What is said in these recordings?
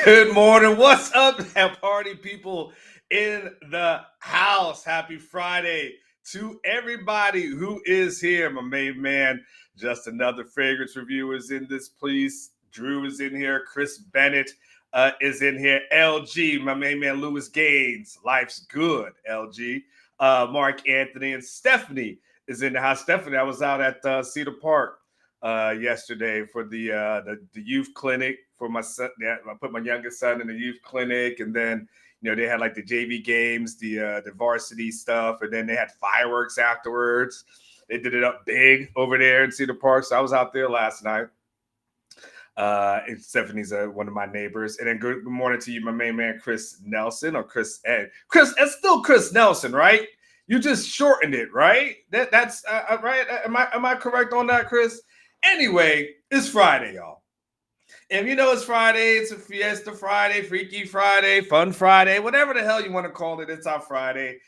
Good morning. What's up, party people in the house? Happy Friday to everybody who is here. My main man, just another fragrance review is in this piece. Drew is in here. Chris Bennett is in here. LG, my main man, Lewis Gaines. Life's good, LG. Mark Anthony and Stephanie is in the house. Stephanie, I was out at Cedar Park yesterday for the youth clinic for my son. I put my youngest son in the youth clinic, and then they had like the JV games, the varsity stuff, and then they had fireworks afterwards. They did it up big over there in Cedar Park, so I was out there last night. And Stephanie's one of my neighbors. And then good morning to you, my main man, Chris Nelson, or Chris Ed. Chris, it's still Chris Nelson, right? You just shortened it, right? That's right. Am I correct on that, Chris? Anyway, it's Friday, y'all. And it's Friday, it's a Fiesta Friday, Freaky Friday, Fun Friday, whatever the hell you want to call it. It's our Friday.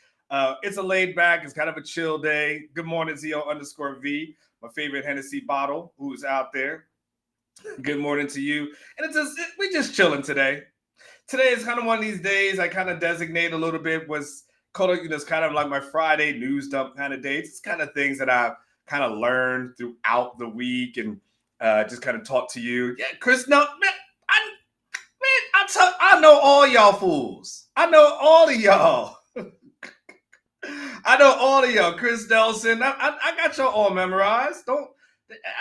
It's a laid back, it's kind of a chill day. Good morning, ZO_V, my favorite Hennessy bottle, who's out there. Good morning to you. And we're just chilling today. Today is kind of one of these days I kind of designate a little bit was called, it's kind of like my Friday news dump kind of days. It's kind of things that I kind of learned throughout the week and just kind of talk to you. Yeah, Chris, no, man, I know all y'all fools. I know all of y'all. I know all of y'all. Chris Nelson, I got y'all all memorized.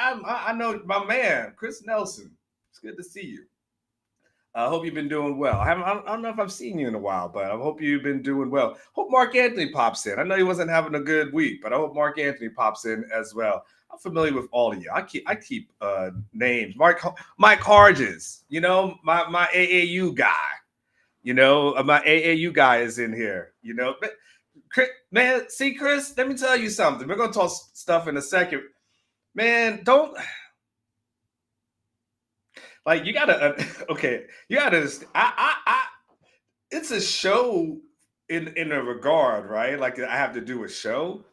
I know my man, Chris Nelson. It's good to see you. I hope you've been doing well. I don't know if I've seen you in a while, but I hope you've been doing well. Hope Mark Anthony pops in. I know he wasn't having a good week, but I hope Mark Anthony pops in as well. I'm familiar with all of you. I keep names. Mike Harges, my AAU guy. My AAU guy is in here. But man, see, Chris, let me tell you something. We're gonna talk stuff in a second. Man, don't. Like you gotta, okay. You gotta. It's a show in a regard, right? Like I have to do a show,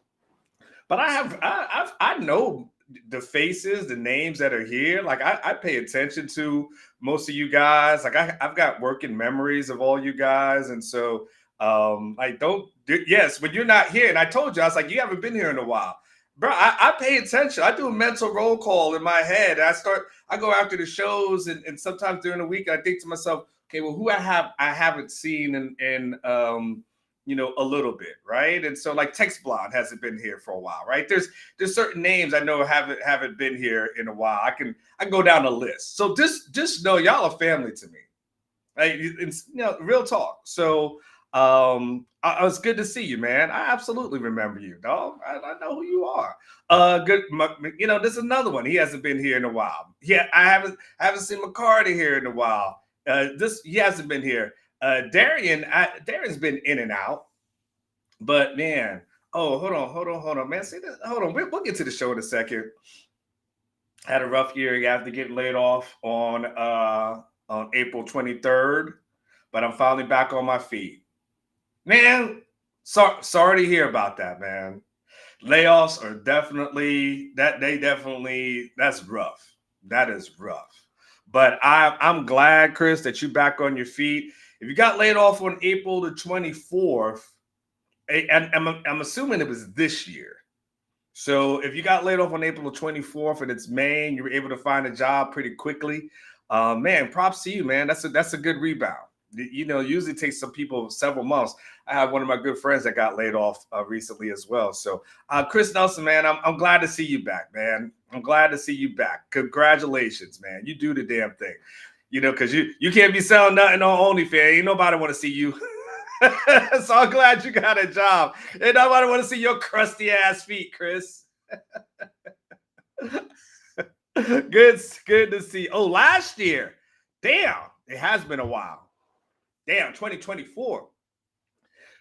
but I know the faces, the names that are here. Like I pay attention to most of you guys. Like I've got working memories of all you guys, and so like don't. Yes, when you're not here, and I told you, I was like, you haven't been here in a while. Bro, I pay attention. I do a mental roll call in my head. I go after the shows, and sometimes during the week, I think to myself, okay, well, who I haven't seen in a little bit, right? And so like Tex Blonde hasn't been here for a while, right? There's certain names I know haven't been here in a while. I can go down the list. So just know y'all are family to me, right? It's, real talk. So it's good to see you, man. I absolutely remember you, dog. I know who you are. Good. This is another one. He hasn't been here in a while. Yeah, I haven't seen McCarty here in a while. He hasn't been here. Darian's been in and out, but man, hold on, man. See this? Hold on, we'll get to the show in a second. Had a rough year after getting laid off on April 23rd, but I'm finally back on my feet. Man, sorry to hear about that, man. Layoffs are definitely that's rough. That is rough. But I'm glad, Chris, that you're back on your feet. If you got laid off on April the 24th, and I'm assuming it was this year. So if you got laid off on April the 24th and it's May and you were able to find a job pretty quickly, man, props to you, man. That's a good rebound. Usually takes some people several months. I have one of my good friends that got laid off recently as well. So, Chris Nelson, man, I'm glad to see you back, man. I'm glad to see you back. Congratulations, man. You do the damn thing, because you can't be selling nothing on OnlyFans. Ain't nobody want to see you. So I'm glad you got a job. Ain't nobody want to see your crusty ass feet, Chris. Good to see. Oh, last year, damn, it has been a while. Damn, 2024.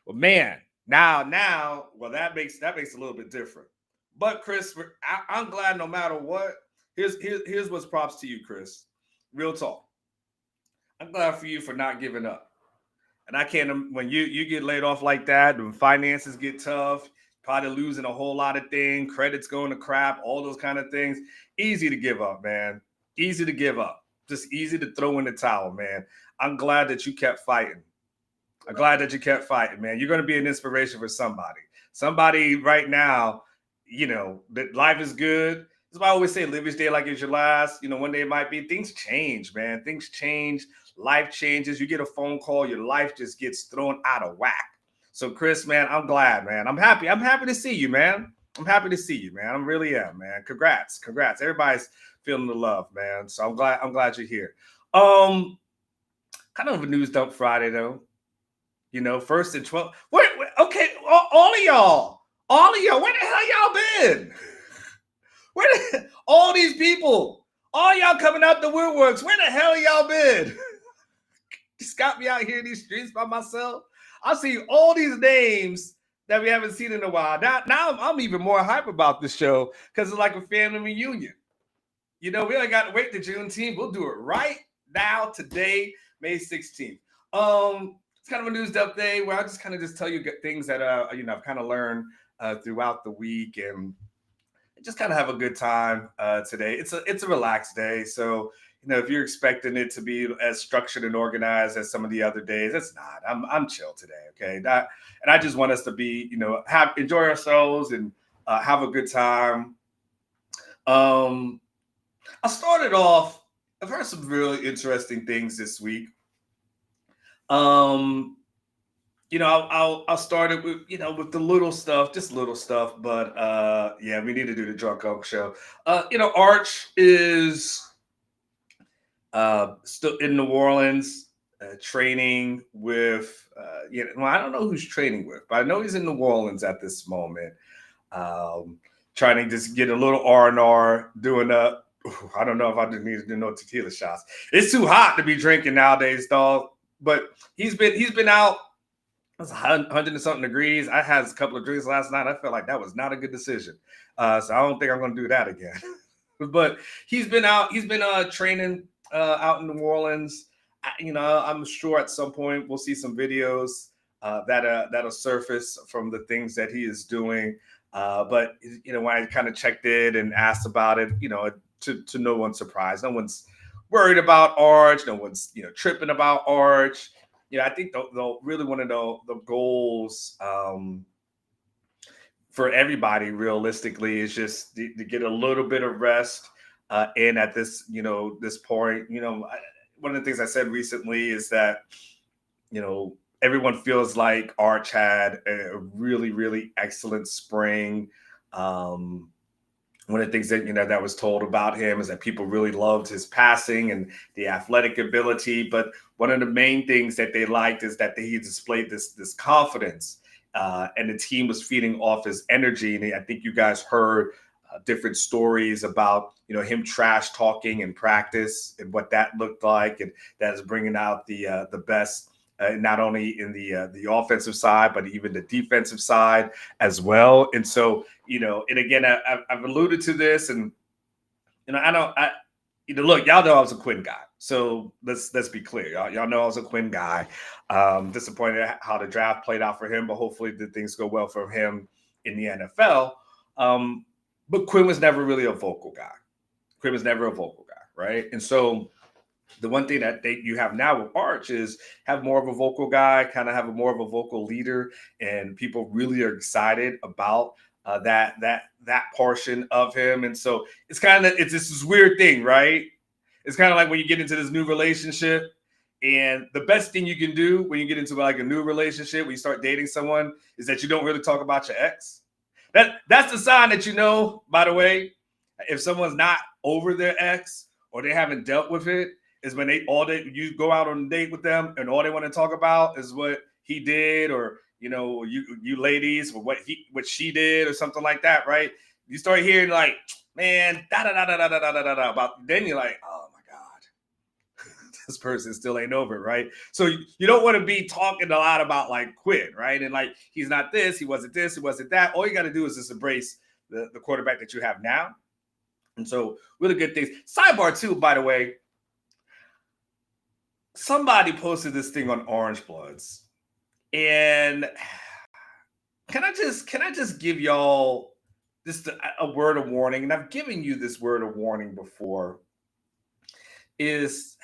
Well, man, now, well, that makes a little bit different. But Chris, I'm glad no matter what. Here's what's props to you, Chris. Real talk. I'm glad for you for not giving up. And I can't, when you get laid off like that, when finances get tough, probably losing a whole lot of things, credits going to crap, all those kind of things. Easy to give up, man. Easy to give up. just easy to throw in the towel, man. I'm glad that you kept fighting. I'm glad that you kept fighting, man. You're going to be an inspiration for somebody. Somebody right now, that life is good. That's why I always say live each day like it's your last. One day it might be. Things change, man. Things change. Life changes. You get a phone call, your life just gets thrown out of whack. So, Chris, man, I'm glad, man. I'm happy. I'm happy to see you, man. I'm happy to see you, man. I really am, man. Congrats. Congrats. Everybody's feeling the love, man. So I'm glad you're here. Kind of a news dump Friday though. First and 12. Okay, all of y'all, where the hell y'all been? All these people, all y'all coming out the woodworks, where the hell y'all been? Just got me out here in these streets by myself. I see all these names that we haven't seen in a while. Now I'm even more hype about this show because it's like a family reunion. We only got to wait to Juneteenth. We'll do it right now, today, May 16th. It's kind of a news update where I just kind of just tell you things that I've kind of learned throughout the week and just kind of have a good time today. It's a relaxed day, so if you're expecting it to be as structured and organized as some of the other days, it's not. I'm chill today, okay? And I just want us to be enjoy ourselves and have a good time. I started off. I've heard some really interesting things this week. I'll start it with with the little stuff, just little stuff, but yeah, we need to do the Drunk Uncle show. Arch is still in New Orleans, training with well, I don't know who's training with, but I know he's in New Orleans at this moment, trying to just get a little R&R, doing I don't know if I just need to do no tequila shots. It's too hot to be drinking nowadays, dog. But he's been out. It's 100 and something degrees. I had a couple of drinks last night. I felt like that was not a good decision. So I don't think I'm going to do that again. But he's been out. He's been training out in New Orleans. I'm sure at some point we'll see some videos that'll surface from the things that he is doing. But when I kind of checked it and asked about it, to no one's surprise, no one's worried about Arch. No one's tripping about Arch. I think they'll really want to know the goals for everybody. Realistically, is just to get a little bit of rest in at this this point. One of the things I said recently is that everyone feels like Arch had a really, really excellent spring. One of the things that that was told about him is that people really loved his passing and the athletic ability. But one of the main things that they liked is that he displayed this confidence, and the team was feeding off his energy. And I think you guys heard different stories about him trash talking in practice and what that looked like, and that is bringing out the best. Not only in the offensive side, but even the defensive side as well. And so, and again, I've alluded to this, and look, y'all know I was a Quinn guy. So let's be clear, y'all know I was a Quinn guy. Disappointed at how the draft played out for him, but hopefully the things go well for him in the NFL. But Quinn was never really a vocal guy. Quinn was never a vocal guy, right? And so the one thing that you have now with Arch is have more of a vocal guy, kind of have more of a vocal leader, and people really are excited about that portion of him. And so it's this weird thing, right? It's kind of like when you get into this new relationship, and the best thing you can do when you get into like a new relationship, when you start dating someone, is that you don't really talk about your ex. That's the sign that by the way, if someone's not over their ex or they haven't dealt with it, is when you go out on a date with them and all they want to talk about is what he did, or you ladies, or what she did, or something like that, right? You start hearing like, man, da da da da da da da da about. Then you're like, oh my god, this person still ain't over, right? So you don't want to be talking a lot about like Quinn, right? And like he's not this, he wasn't that. All you got to do is just embrace the quarterback that you have now. And so really good things. Sidebar too, by the way. Somebody posted this thing on Orange Bloods, and can I just give y'all just a word of warning? And I've given you this word of warning before. is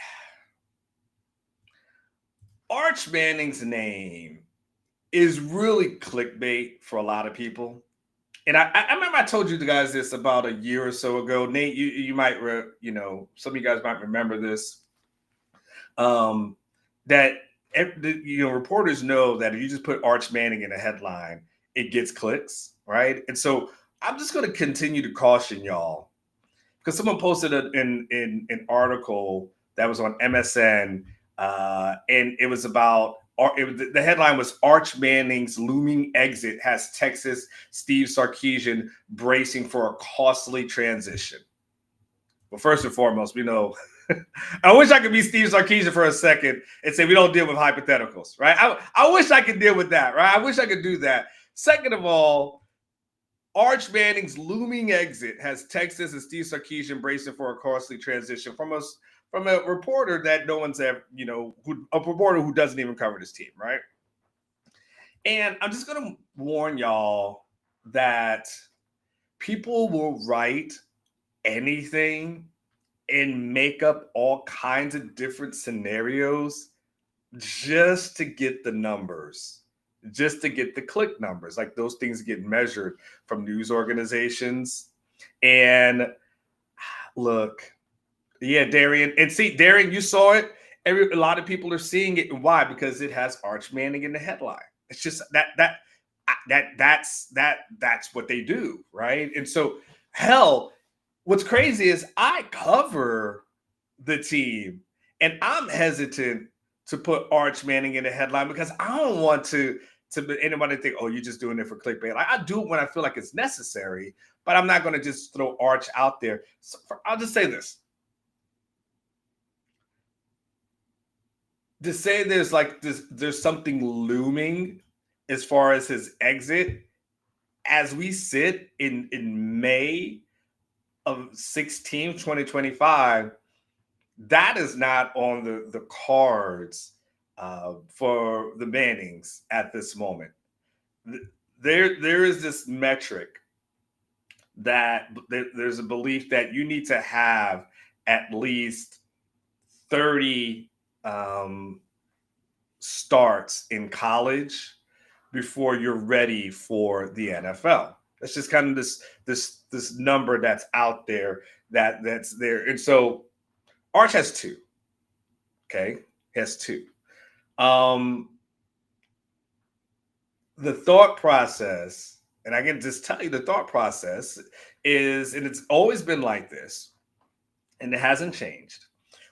Arch Manning's name is really clickbait for a lot of people. And I remember I told you guys this about a year or so ago. Nate, you might some of you guys might remember this. Um, that reporters know that if you just put Arch Manning in a headline, it gets clicks, right? And so I'm just going to continue to caution y'all because someone posted an article that was on MSN, and it was about the headline was Arch Manning's looming exit has Texas Steve Sarkisian bracing for a costly transition. Well, first and foremost, we know. I wish I could be Steve Sarkisian for a second and say we don't deal with hypotheticals, right? I wish I could deal with that, right? I wish I could do that. Second of all, Arch Manning's looming exit has Texas and Steve Sarkisian bracing for a costly transition from a reporter that no one's ever, a reporter who doesn't even cover this team, right? And I'm just going to warn y'all that people will write anything and make up all kinds of different scenarios just to get the numbers, just to get the click numbers. Like those things get measured from news organizations. And look, yeah, Darian. And see, Darian, you saw it. A lot of people are seeing it. And why? Because it has Arch Manning in the headline. It's just that's what they do, right? And so, hell, what's crazy is I cover the team, and I'm hesitant to put Arch Manning in the headline because I don't want to anybody think, oh, you're just doing it for clickbait. Like, I do it when I feel like it's necessary, but I'm not going to just throw Arch out there. So I'll just say this. To say there's something looming as far as his exit, as we sit in May of 16, 2025, that is not on the cards for the Mannings at this moment. There is this metric that there's a belief that you need to have at least 30 starts in college before you're ready for the NFL. That's just kind of this number that's out there that's there. And so Arch has 2. Okay, he has 2. The thought process, and I can just tell you the thought process is, and it's always been like this, and it hasn't changed,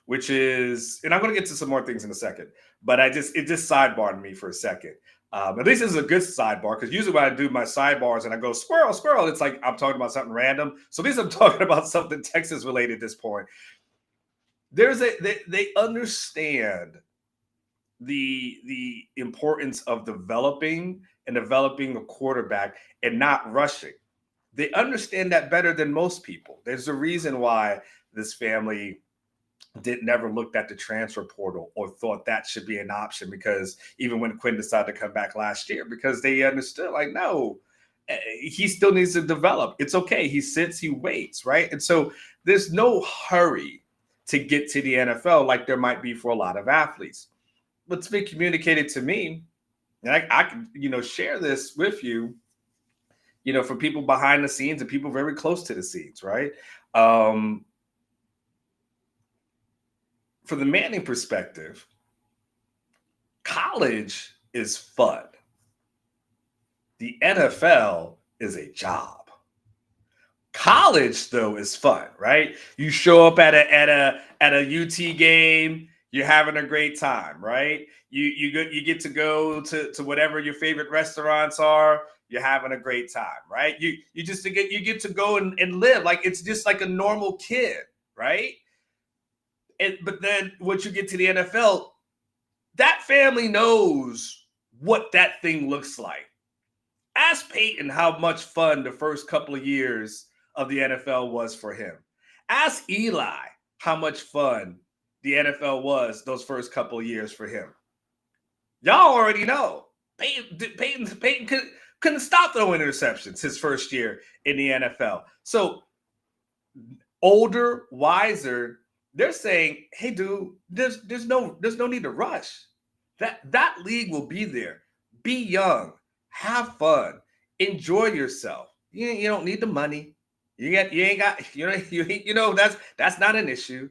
which is, and I'm going to get to some more things in a second, but it just sidebarred me for a second. At least this is a good sidebar, because usually when I do my sidebars and I go squirrel, squirrel, it's like I'm talking about something random. So at least I'm talking about something Texas related at this point. They understand the importance of developing a quarterback and not rushing. They understand that better than most people. There's a reason why this family never looked at the transfer portal or thought that should be an option, because even when Quinn decided to come back last year, because they understood, like, no, he still needs to develop. It's okay. He sits, he waits, right? And so there's no hurry to get to the NFL like there might be for a lot of athletes. What's been communicated to me, and I can, share this with you, for people behind the scenes and people very close to the scenes, right? For the Manning perspective, college is fun. The NFL is a job. College, though, is fun, right? You show up at a UT game, you're having a great time, right? You get to go to whatever your favorite restaurants are. You're having a great time, right? You get to go and live like it's just like a normal kid, right? But then once you get to the NFL, that family knows what that thing looks like. Ask Peyton how much fun the first couple of years of the NFL was for him. Ask Eli how much fun the NFL was those first couple of years for him. Y'all already know. Peyton couldn't stop throwing interceptions his first year in the NFL. So older, wiser, they're saying, hey, dude, there's no need to rush. That league will be there. Be young, have fun, enjoy yourself. You don't need the money. You ain't got that's not an issue.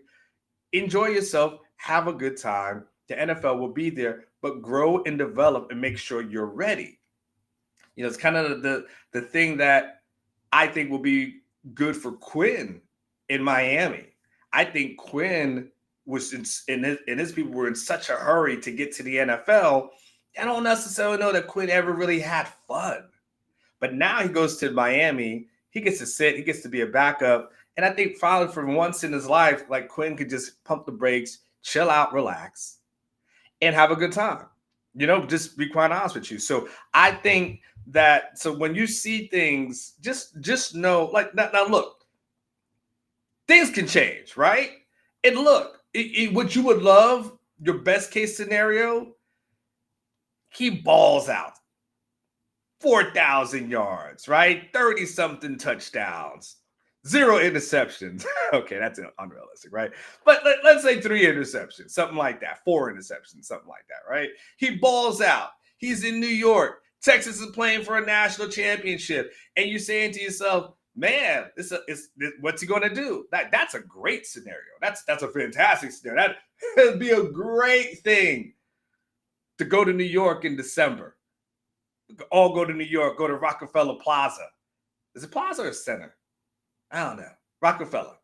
Enjoy yourself, have a good time. The NFL will be there, but grow and develop and make sure you're ready. It's kind of the thing that I think will be good for Quinn in Miami. I think Quinn was and his people were in such a hurry to get to the NFL. I don't necessarily know that Quinn ever really had fun. But now he goes to Miami. He gets to sit. He gets to be a backup. And I think probably for once in his life, like Quinn could just pump the brakes, chill out, relax, and have a good time. Just be quite honest with you. So I think that when you see things, just know, like now look, things can change, right? And look, what you would love, your best case scenario, he balls out. 4,000 yards, right? 30 something touchdowns, 0 interceptions. Okay, that's unrealistic, right? But let's say 3 interceptions, something like that, 4 interceptions, something like that, right? He balls out. He's in New York. Texas is playing for a national championship. And you're saying to yourself, man, what's he going to do? That's a great scenario. That's a fantastic scenario. That would be a great thing to go to New York in December. All go to New York, go to Rockefeller Plaza. Is it Plaza or Center? I don't know. Rockefeller.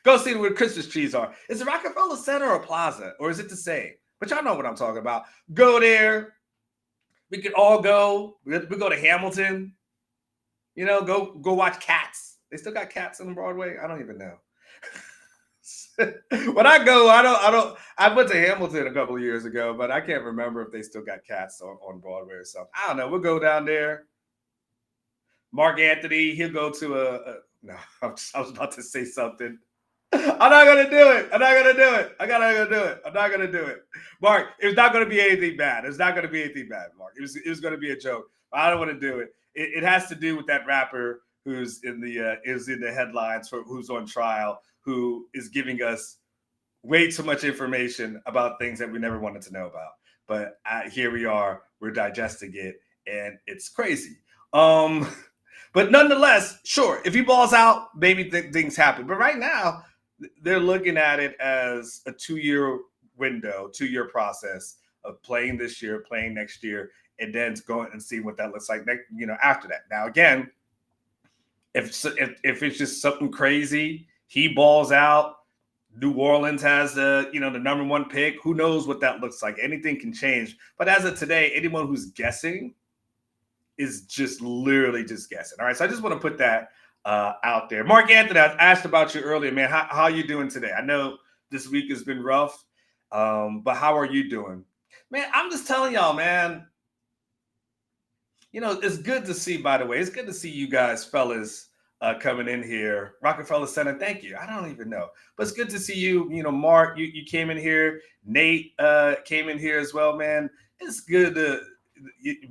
Go see where the Christmas trees are. Is it Rockefeller Center or Plaza? Or is it the same? But y'all know what I'm talking about. Go there. We could all go. We go to Hamilton. Go watch Cats. They still got Cats on Broadway? I don't even know. When I go, I went to Hamilton a couple of years ago, but I can't remember if they still got Cats on Broadway or something. I don't know. We'll go down there. Mark Anthony, he'll go to no, I was about to say something. I'm not going to do it. I'm not going to do it. I'm not going to do it. Mark, it's not going to be anything bad. It's not going to be anything bad, Mark. It was going to be a joke. I don't want to do it. It has to do with that rapper who's in the headlines for who's on trial, who is giving us way too much information about things that we never wanted to know about. But here we are, we're digesting it, and it's crazy. But nonetheless, sure, if he balls out, maybe things happen. But right now, they're looking at it as a 2-year window, 2-year process of playing this year, playing next year, and then going and seeing what that looks like after that. Now, again, if it's just something crazy, he balls out, New Orleans has the number 1 pick. Who knows what that looks like? Anything can change. But as of today, anyone who's guessing is just literally just guessing. All right. So I just want to put that out there. Mark Anthony, I asked about you earlier, man. How are you doing today? I know this week has been rough, but how are you doing? Man, I'm just telling y'all, man. It's good to see, by the way. It's good to see you guys, fellas, coming in here. Rockefeller Center, thank you. I don't even know. But it's good to see you. Mark, you came in here. Nate came in here as well, man. It's good to,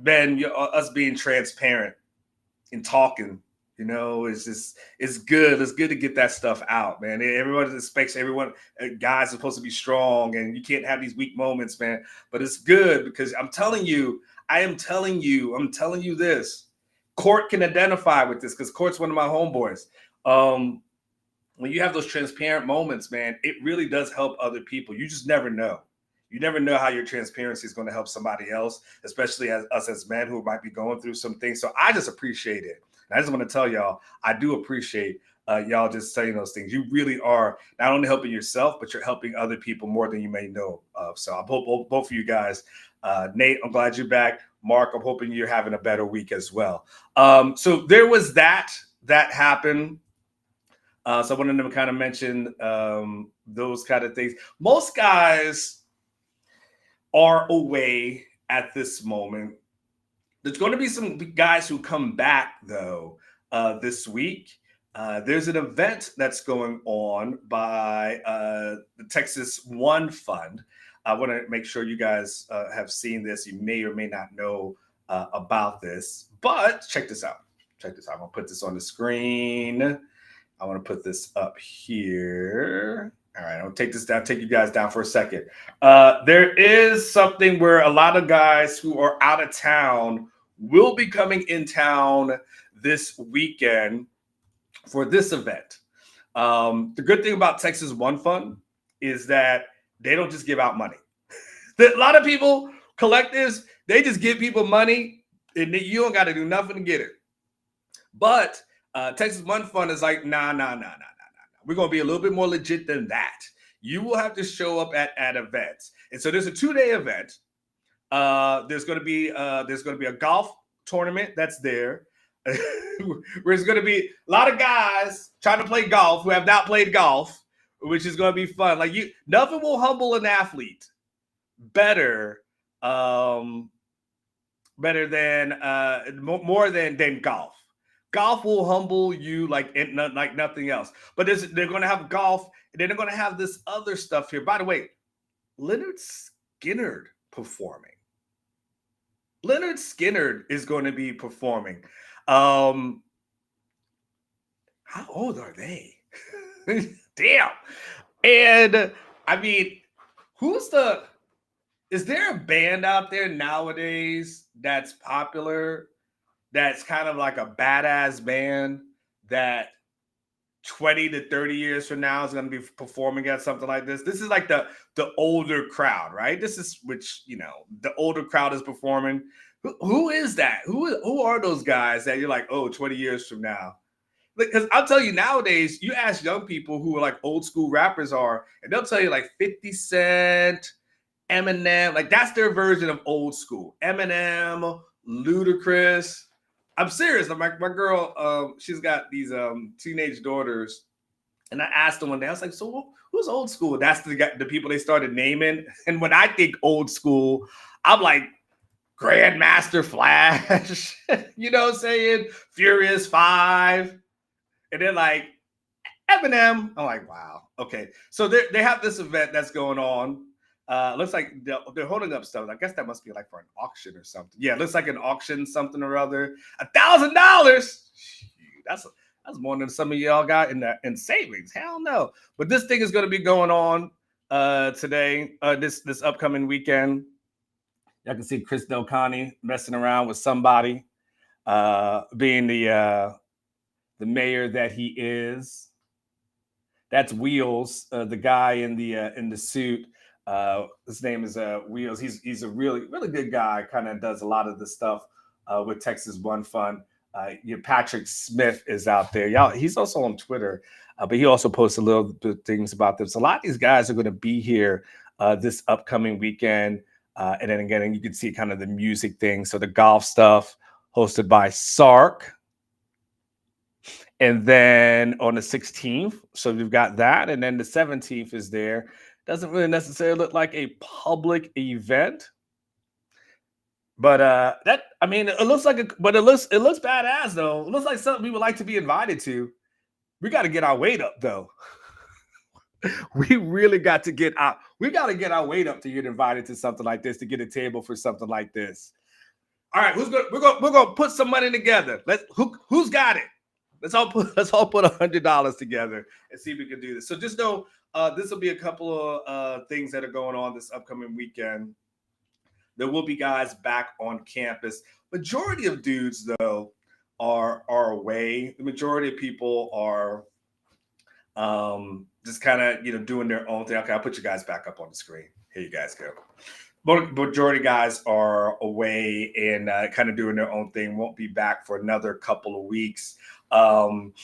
man, us being transparent and talking. It's good. It's good to get that stuff out, man. Everyone expects guys are supposed to be strong, and you can't have these weak moments, man. But it's good because I'm telling you this. Court can identify with this because Court's one of my homeboys. When you have those transparent moments, man, it really does help other people. You just never know. You never know how your transparency is going to help somebody else, especially as us as men who might be going through some things. So I just appreciate it. And I just want to tell y'all, I do appreciate y'all just saying those things. You really are not only helping yourself, but you're helping other people more than you may know of. So I hope both of you guys, Nate, I'm glad you're back. Mark, I'm hoping you're having a better week as well. So there was that happened. So I wanted to kind of mention those kind of things. Most guys are away at this moment. There's going to be some guys who come back, though, this week. There's an event that's going on by the Texas One Fund. I want to make sure you guys have seen this. You may or may not know about this, but check this out. I'm going to put this on the screen. I want to put this up here. All right, I'll take this down, take you guys down for a second. There is something where a lot of guys who are out of town will be coming in town this weekend for this event. The good thing about Texas One Fund is that they don't just give out money. A lot of people, collectives, they just give people money and you don't got to do nothing to get it. But Texas One Fund is like, nah. We're going to be a little bit more legit than that. You will have to show up at events. And so there's a 2-day event. There's going to be a golf tournament that's there. There's going to be a lot of guys trying to play golf who have not played golf, which is going to be fun. Like nothing will humble an athlete better than more than golf. Golf will humble you like nothing else. But they're going to have golf, and then they're going to have this other stuff here. By the way, Leonard Skinner performing. Leonard Skinner is going to be performing. How old are they? Damn. And I mean, is there a band out there nowadays that's popular, that's kind of like a badass band that 20 to 30 years from now is going to be performing at something like this? This is like the older crowd, right? This is which, the older crowd is performing. Who is that? Who are those guys that you're like, 20 years from now? Because I'll tell you, nowadays, you ask young people who are like old school rappers are, and they'll tell you like 50 Cent, Eminem, like that's their version of old school. Eminem, Ludacris. I'm serious. My girl, she's got these teenage daughters, and I asked her one day, I was like, so who's old school? That's the people they started naming. And when I think old school, I'm like Grandmaster Flash, you know what I'm saying? Furious 5. And then like Eminem. I'm like, wow. Okay. So they have this event that's going on. Looks like they're holding up stuff. I guess that must be like for an auction or something. Yeah, it looks like an auction, something or other. $1,000. That's more than some of y'all got in savings. Hell no. But this thing is going to be going on today, this upcoming weekend. Y'all can see Chris Del Conte messing around with somebody, being the mayor that he is. That's Wheels, the guy in the suit. His name is Wheels. He's a really good guy. Kind of does a lot of the stuff with Texas One Fund. Patrick Smith is out there. Y'all, he's also on Twitter, but he also posts a little bit things about this. A lot of these guys are going to be here this upcoming weekend. And then again, you can see kind of the music thing. So the golf stuff hosted by Sark. And then on the 16th, so we've got that. And then the 17th is there. Doesn't really necessarily look like a public event. But it looks like it looks badass though. It looks like something we would like to be invited to. We got to get our weight up though. We really got to get our weight up to get invited to something like this, to get a table for something like this. All right, we're gonna put some money together. Who's got it? Let's all put $100 together and see if we can do this. So just know this will be a couple of things that are going on this upcoming weekend. There will be guys back on campus. Majority of dudes though are away. The majority of people are just kind of doing their own thing. Okay, I'll put you guys back up on the screen. Here you guys go. Majority guys are away and kind of doing their own thing. Won't be back for another couple of weeks. And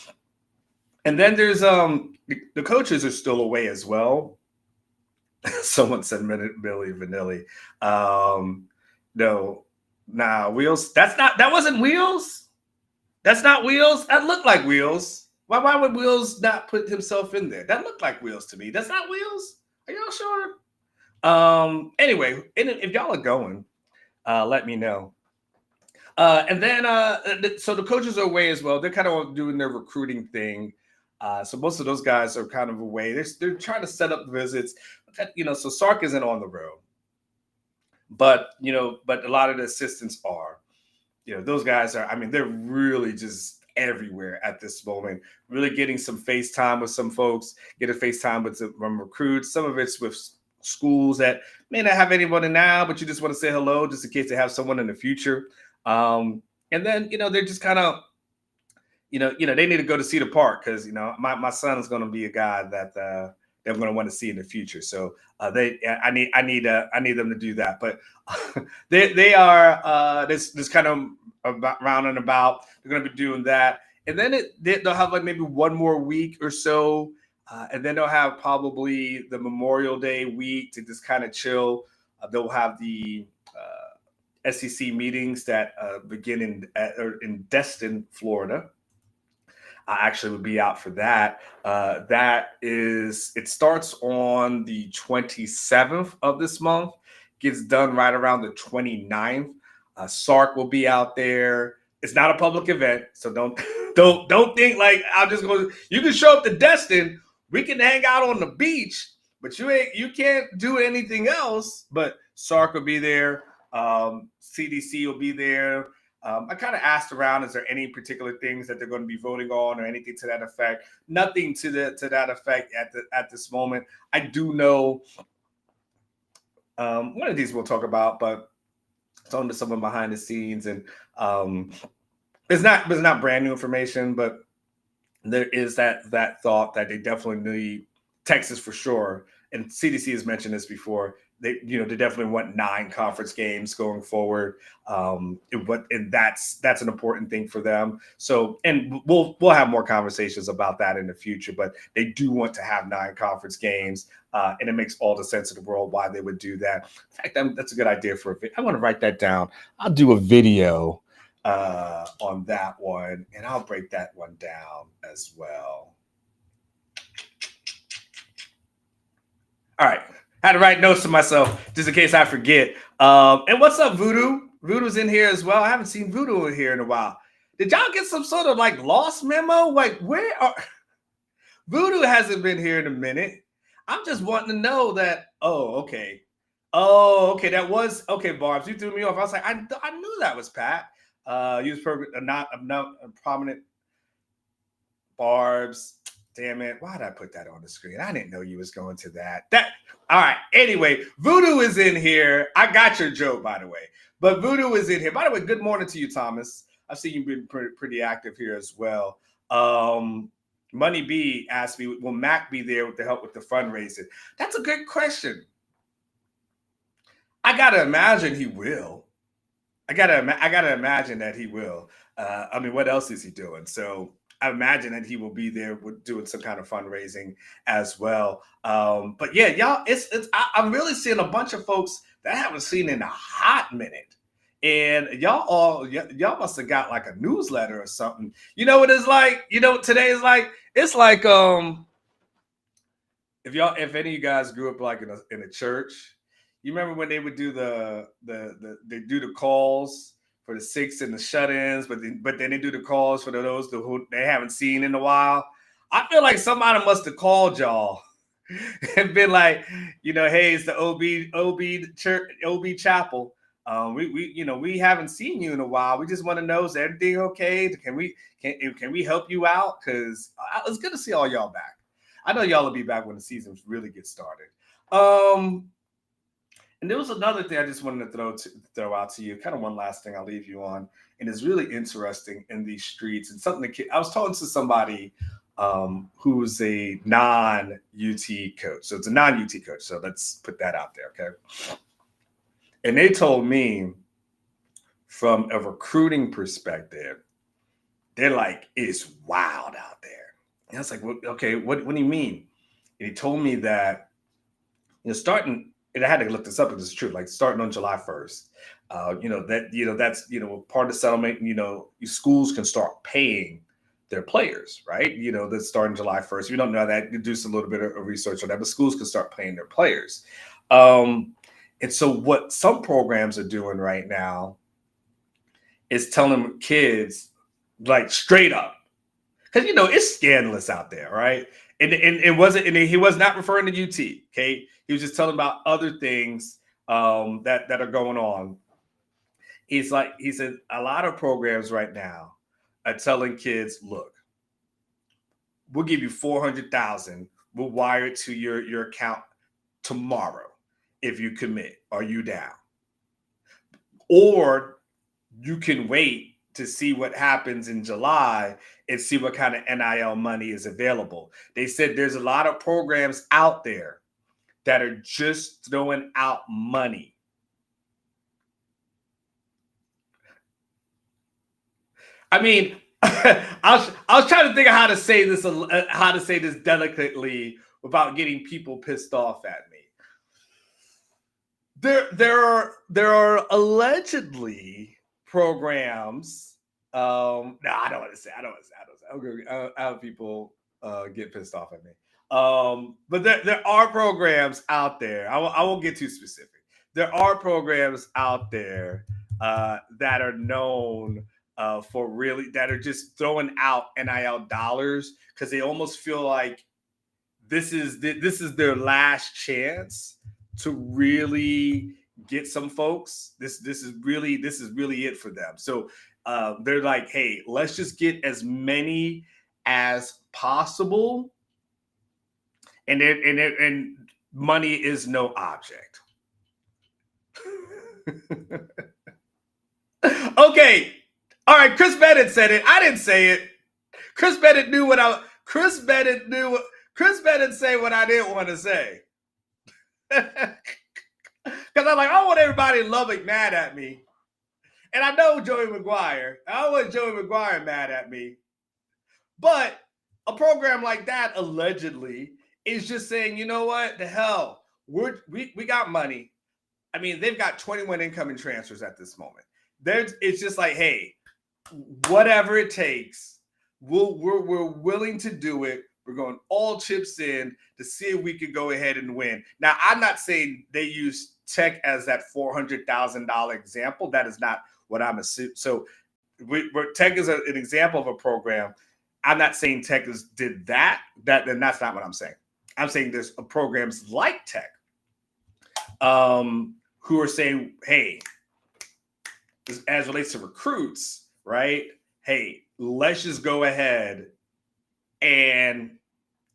then there's the coaches are still away as well. Someone said Milli Vanilli. No, Wheels. That wasn't Wheels. That's not Wheels. That looked like Wheels. Why would Wheels not put himself in there? That looked like Wheels to me. That's not Wheels. Are y'all sure? Anyway, if y'all are going, let me know. And then, so the coaches are away as well. They're kind of doing their recruiting thing. So most of those guys are kind of away. They're trying to set up visits. So Sark isn't on the road, but a lot of the assistants are. Those guys are. I mean, they're really just everywhere at this moment. Really getting some FaceTime with some folks, get a FaceTime with some recruits. Some of it's with schools that may not have anybody now, but you just want to say hello just in case they have someone in the future. And then, they're just kind of, they need to go to Cedar Park because, my son is going to be a guy that they're going to want to see in the future. So I need them to do that. But they are this kind of about round and about. They're going to be doing that, and then they'll have like maybe one more week or so, and then they'll have probably the Memorial Day week to just kind of chill. They'll have the SEC meetings that begin in Destin, Florida. I actually would be out for that. It starts on the 27th of this month, gets done right around the 29th. Sark will be out there. It's not a public event, so don't think like I'll just go. You can show up to Destin. We can hang out on the beach, but you can't do anything else. But Sark will be there. CDC will be there. I kind of asked around, is there any particular things that they're going to be voting on or anything to that effect? Nothing to that effect at this moment. I do know one of these we'll talk about, but it's on to someone behind the scenes, and it's not brand new information, but there is that thought that they definitely need Texas for sure, and CDC has mentioned this before. They definitely want 9 conference games going forward, and that's an important thing for them. So, and we'll have more conversations about that in the future. But they do want to have 9 conference games, and it makes all the sense in the world why they would do that. In fact, that's a good idea for a video. I want to write that down. I'll do a video on that one, and I'll break that one down as well. All right. I had to write notes to myself just in case I forget. And what's up, Voodoo? Voodoo's in here as well. I haven't seen Voodoo in here in a while. Did y'all get some sort of like lost memo? Like Voodoo hasn't been here in a minute. I'm just wanting to know that. Oh, okay. That was okay. Barbs, you threw me off. I was like, I knew that was Pat. He was perfect. Not a prominent. Barbs. Damn it. Why did I put that on the screen? I didn't know you was going to that. All right. Anyway, Voodoo is in here. I got your joke, by the way. But Voodoo is in here. By the way, good morning to you, Thomas. I've seen you've been pretty active here as well. Money B asked me, will Mac be there to help with the fundraising? That's a good question. I got to imagine he will. I gotta imagine that he will. I mean, what else is he doing? So I imagine that he will be there doing some kind of fundraising as well. But yeah, y'all, I'm really seeing a bunch of folks that I haven't seen in a hot minute. And y'all must have got like a newsletter or something. You know what it's like? Today is like, it's like if any of you guys grew up like in a church, you remember when they would do they do the calls for the 6 and the shut-ins, but then they do the calls for those who they haven't seen in a while. I feel like somebody must have called y'all and been like, hey, it's the OB church, OB chapel. We haven't seen you in a while. We just want to know, is everything okay? Can we help you out? Because it's good to see all y'all back. I know y'all will be back when the season really gets started. And there was another thing I just wanted to throw out to you. Kind of one last thing I'll leave you on, and it's really interesting in these streets. And something I was talking to somebody who's a non-UT coach. So it's a non-UT coach. So let's put that out there, okay? And they told me from a recruiting perspective, they're like, it's wild out there. And I was like, well, okay, what do you mean? And he told me that starting. And I had to look this up because it's true. Like starting on July 1st, that's part of the settlement. Schools can start paying their players, right? That's starting July 1st. If you don't know that, you do a little bit of research on that. But schools can start paying their players. And so what some programs are doing right now is telling kids like straight up, because it's scandalous out there, right? And it wasn't, and he was not referring to UT. Okay, he was just telling about other things that are going on. He said a lot of programs right now telling kids, look, we'll give you 400,000. We'll wire it to your account tomorrow if you commit. Are you down? Or you can wait to see what happens in July and see what kind of NIL money is available. They said there's a lot of programs out there that are just throwing out money. I mean, I was trying to think of how to say this delicately without getting people pissed off at me. There are allegedly programs. No, I don't want to say. I don't want to say. I have people get pissed off at me. But there are programs out there. I won't get too specific. There are programs out there that are known for really that are just throwing out NIL dollars because they almost feel like this is their last chance to really get some folks. This is really it for them. So they're like, hey, let's just get as many as possible, and money is no object. Okay, all right. Chris Bennett said it. I didn't say it. Chris Bennett knew what I. Chris Bennett say what I didn't want to say. Because I'm like, I don't want everybody in Lubbock mad at me. And I know Joey McGuire. I don't want Joey McGuire mad at me. But a program like that allegedly is just saying, you know what? The hell. We got money. I mean, they've got 21 incoming transfers at this moment. It's just like, hey, whatever it takes, we're willing to do it. We're going all chips in to see if we could go ahead and win. Now, I'm not saying they use Tech as that $400,000 example. That is not what I'm assuming. So Tech is an example of a program. I'm not saying Tech did that. And that's not what I'm saying. I'm saying there's programs like Tech who are saying, hey, as relates to recruits, right? Hey, let's just go ahead and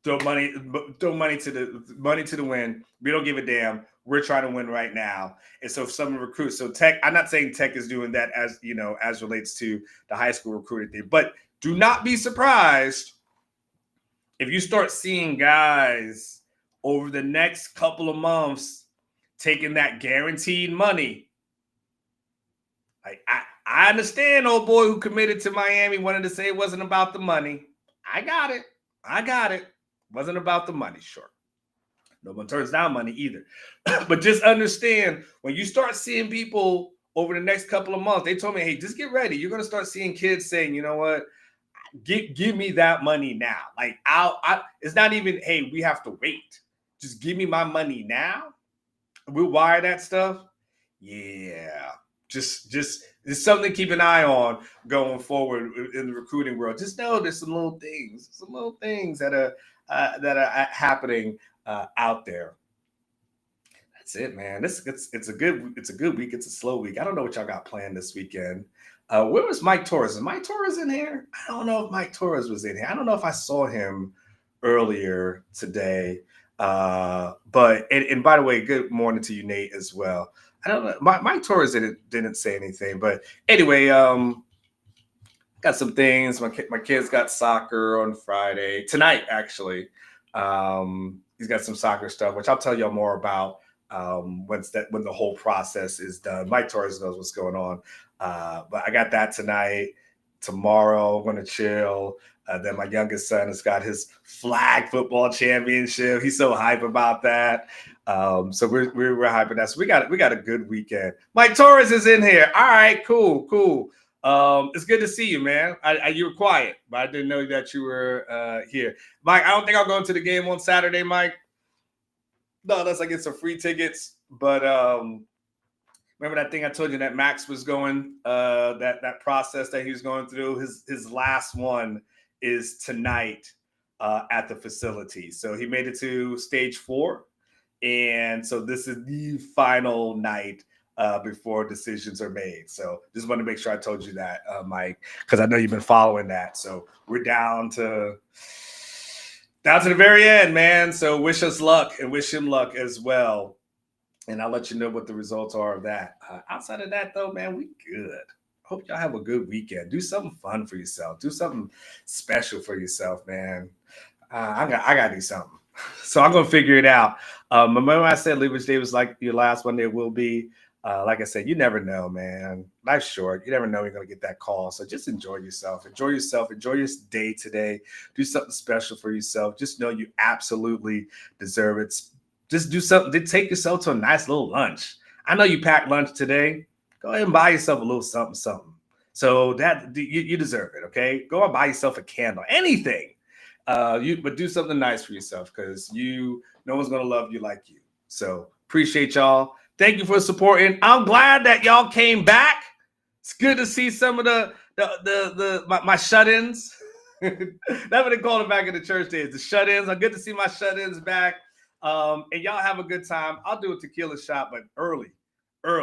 throw money to the wind. We don't give a damn. We're trying to win right now. And so if someone recruits, so Tech, I'm not saying Tech is doing that as relates to the high school recruiting thing, but do not be surprised if you start seeing guys over the next couple of months taking that guaranteed money. Like I understand old boy who committed to Miami wanted to say it wasn't about the money. I got it. Wasn't about the money, sure. No one turns down money either. But just understand, when you start seeing people over the next couple of months, they told me, hey, just get ready. You're going to start seeing kids saying, you know what? Give me that money now. Like it's not even, hey, we have to wait. Just give me my money now. We'll wire that stuff. Yeah. Just it's something to keep an eye on going forward in the recruiting world. Just know there's some little things that are happening out there. That's it, man. It's a good week. It's a slow week. I don't know what y'all got planned this weekend. Where was Mike Torres? Is Mike Torres in here? I don't know if Mike Torres was in here. I don't know if I saw him earlier today. But by the way, good morning to you, Nate, as well. I don't know. Mike Torres didn't say anything, but anyway, got some things. My kids got soccer on Friday tonight. Actually, he's got some soccer stuff, which I'll tell y'all more about when the whole process is done. Mike Torres knows what's going on, but I got that tonight. Tomorrow, I'm gonna chill. Then my youngest son has got his flag football championship. He's so hype about that. So we're hyping that. So we got a good weekend. Mike Torres is in here. All right, cool. It's good to see you, man. You were quiet, but I didn't know that you were here. Mike, I don't think I'll go to the game on Saturday, Mike. No, unless I get some free tickets. But remember that thing I told you that Max was going, that process that he was going through? His last one is tonight at the facility. So he made it to stage 4. And so this is the final night before decisions are made. So just want to make sure I told you that, Mike, because I know you've been following that. So we're down to the very end, man. So wish us luck and wish him luck as well. And I'll let you know what the results are of that. Outside of that, though, man, we good. Hope y'all have a good weekend. Do something fun for yourself. Do something special for yourself, man. I got to do something. So I'm gonna figure it out. Remember I said Leverage Day was like your last one. There will be. Like I said, you never know, man. Life's short. You never know you're gonna get that call. So just enjoy yourself. Enjoy yourself. Enjoy your day today. Do something special for yourself. Just know you absolutely deserve it. Just do something. Take yourself to a nice little lunch. I know you packed lunch today. Go ahead and buy yourself a little something, something. So that you deserve it. Okay, go and buy yourself a candle, anything. But do something nice for yourself because no one's gonna love you like you. So appreciate y'all. Thank you for supporting. I'm glad that y'all came back. It's good to see some of my shut-ins. That's what they called it back in the church days. The shut-ins. I'm good to see my shut-ins back. And y'all have a good time. I'll do a tequila shot, but early.